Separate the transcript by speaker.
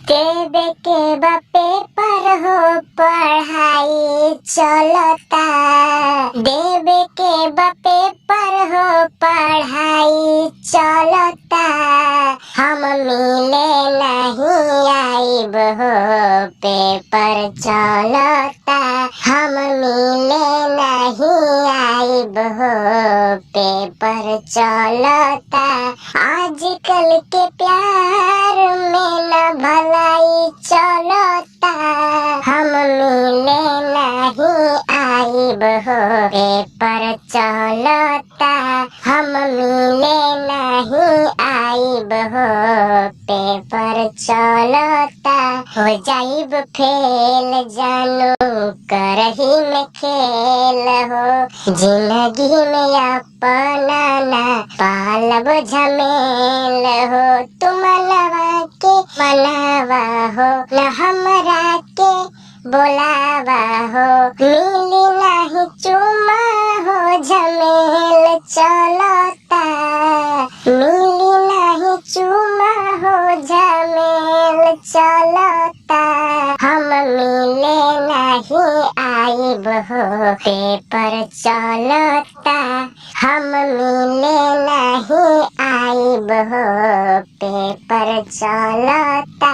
Speaker 1: देवे के बा पेपर हो पढ़ाई चलता। देवे के बा पेपर हो पढ़ाई चलता। हम मिले नहीं आइब हो पेपर चलता। हम मिले नहीं आइब हो पेपर चलता। आजकल के प्यार में न भलाई चलता। हम मिले नहीं आइब हो पेपर चलता। हम मिले नहीं आइब हो पेपर चलता। हो जाइब फेल जानू करही में खेल हो। जिंदगी में अपना ना पालब झमेल हो। तुम मनवा के मनावा हो न हमरा के बोलावा हो। मिली नहीं चुमा हो झमेल चलता। मिली नहीं चुमा हो झमेल चलता। हम मिले नहीं आइब हो पेपर चलता। हम मिले नहीं आइब हो पेपर चलता।